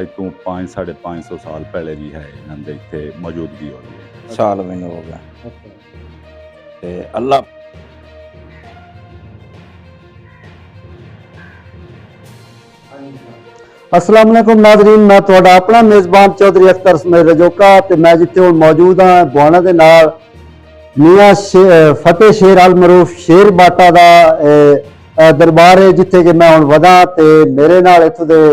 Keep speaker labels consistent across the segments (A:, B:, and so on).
A: आज तो 500-550 साल पहले जी है इन्हां दे इत्थे मौजूदगी हुई है।
B: साल मैनू हो गया
C: अच्छा
B: ते अल्लाह
C: अस्सलाम वालेकुम नाज़रीन, मैं तुहाडा अपना मेज़बान चौधरी अख्तर इसमाइल रजोका ते मैं जिथे हुण मौजूद हाँ बुआणा दे नाल मियाँ फतेह शेर अल मरूफ शेर बाटा दा दरबार है जिथे कि मैं हुण वधा ते मेरे नाल इत्थों दे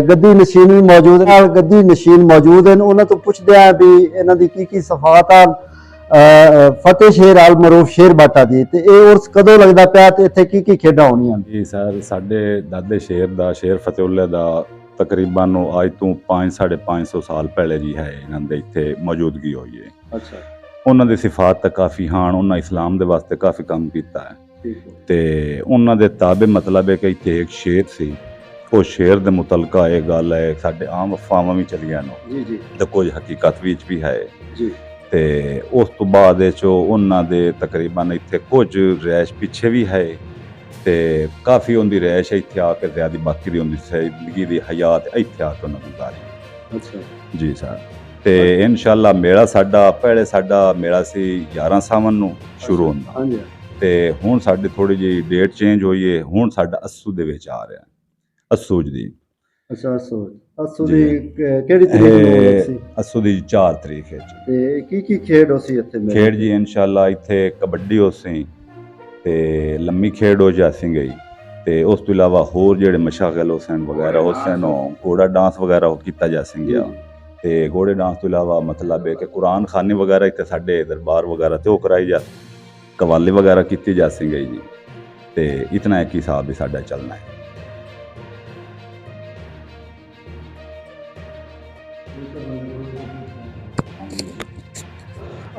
C: गद्दी नशीन भी मौजूद नाल गद्दी नशीन मौजूद हैं। उन्हां तो पुछदे आ भी इन्हां दी की सफात आ फतेह शेर अल मरूफ शेर बाटा दी ते ये उर्स कदों लगदा पिया ते इत्थे की खेडां होणीआं?
A: जी सर, साडे दादे शेर फतेहुल्लाह दा तकरीबन आज तो 500-550 साल पहले जी है इन्हां दे इत्थे मौजूदगी हुई है।
C: अच्छा
A: उन्हां दी सिफात तां काफ़ी हाण उन्हां इस्लाम दे वास्ते काफ़ी काम कीता है
C: ठीक है
A: ते उन्हां दे ताबे मतलब है कि इत्थे एक शेर सी वो शेर दे मुतलका ये गल है साडे आम अफवाहां भी चलियां न
C: जी जी
A: ते कुछ हकीकत विच भी है
C: जी
A: ते उस तो बाद उन्हां दे तकरीबन इत्थे कुछ रैश पिछे भी है ते काफ़ी उनकी रैश इत्थे आके ज़्यादा बाकी दी उनकी जिंदगी दी हयात इत्थे आके उन्हें गुजारी।
C: अच्छा
A: जी सर ते इंशाअल्लाह मेला साडा पहले साडा मेला सी 11 सावन नूं शुरू होंदा
C: हाँ जी
A: ते हुण साडी थोड़ी जी डेट चेंज होई है हुण साडा अस्सू दे विच आ रहा अस्सू दी
C: अच्छा असू
A: जी।
C: दी केड़ी तरीक नूं होसी
A: अस्सू दी 4 तरीक है
C: ते की खेड होसी इत्थे मेले
A: खेड जी इंशाअल्लाह इत्थे कबड्डी होसी ते लम्मी खेड हो जासी गई ते उस तो इलावा होर जेहड़े मशागल हुसैन वगैरह हुसैन घोड़ा डांस वगैरह किया जा गया ते घोड़े डांस तो इलावा मतलब है कि कुरान खानी वगैरह इतने साढ़े दरबार वगैरह तो कराई जा कवाली वगैरह की जा गई जी ते इतना एक हिसाब भी साडा चलना है।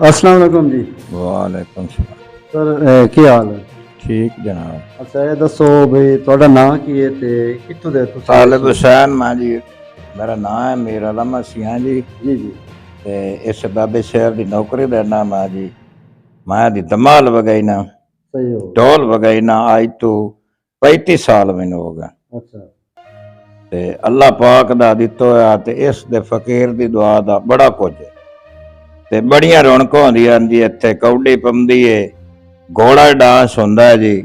C: अस्सलाम वालेकुम जी
B: वालेकुम सलाम
C: सर की हाल है?
B: ठीक जनाब।
C: अच्छा ये दसो भाई तुहाडा नाम की है ते कित्थों दे तुसीं?
B: तालिब हुसैन मां जी मेरा नाम है मीर अलम सियां जी
C: जी जी
B: ते इस बाबे शहर दी नौकरी देना मां जी मां दी धमाल वगाई ना
C: सही हो
B: ढोल वगाई ना आज तो 35 साल मैनू हो गया
C: अच्छा
B: ते अल्लाह पाक दा दित्तो है ते इस दे फकीर दी दुआ दा बड़ा कुछ है ते बड़ियां रौनकां होंदियां जी इत्थे कौडी पमदी है घोड़ा डांस होंदा है जी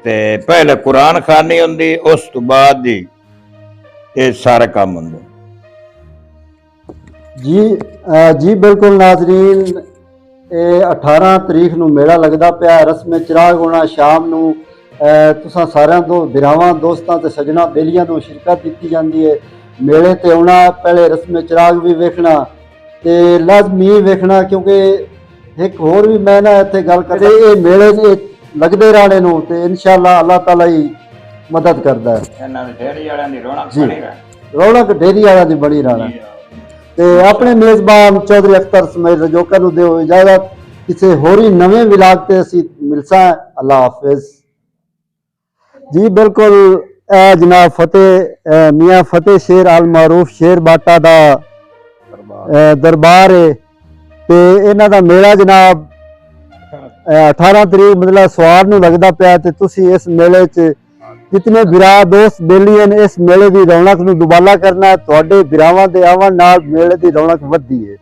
B: ते पहले कुरान खानी होंदी उस तो बाद जी ये सारे काम होंदे
C: जी जी बिल्कुल नाजरीन ये 18 तरीक नूं मेला लगदा पिया रस्मे चिराग होना शाम नूं तुसां सारिਆਂ ਤੋਂ बिरावां दोस्तां ते सजना बेलियां ਨੂੰ शिरकत ਦਿੱਤੀ ਜਾਂਦੀ है मेले ते आउणा पहले रस्मे चिराग भी वेखना ते लाजमी वेखना क्योंकि एक होर भी मैं ना इत्थे गल करे ये मेले दे लगदे रहने नूं ते इंशाअल्लाह अल्लाह ताला ही मदद करदा है।
B: ਇਹਨਾਂ ਦੇ ਢੇਰੀ ਵਾਲਿਆਂ ਦੀ ਰੌਣਕ
C: जी
B: ਬਣੀ ਰਹੇ
C: रौनक डेरी वाला दी बड़ी रहना ते अपने मेजबान चौधरी अख्तर इसमाइल रजोका नूं दिओ इजाजत किसी होरी नवे विलाग ते असीं मिलसां। अल्लाह हाफिज जी। बिल्कुल जनाब फतेह मियाँ फतेह शेर अल मरूफ शेर बाटा दा दरबार है ते इन्हां दा मेला जनाब 18 तरीक मतलब सवार नूं लगदा पिया ते तुसीं इस मेले च जितने बिरा दोस्त बेली हैं इस मेले की रौनक नूं दुबाला करना तुहाडे बिरावां दे आवन नाल मेले की रौनक वधदी है।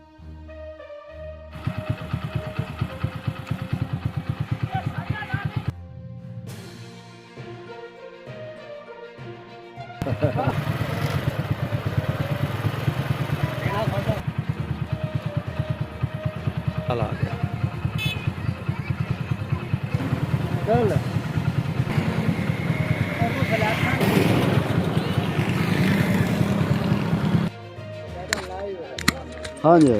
C: हाँ जी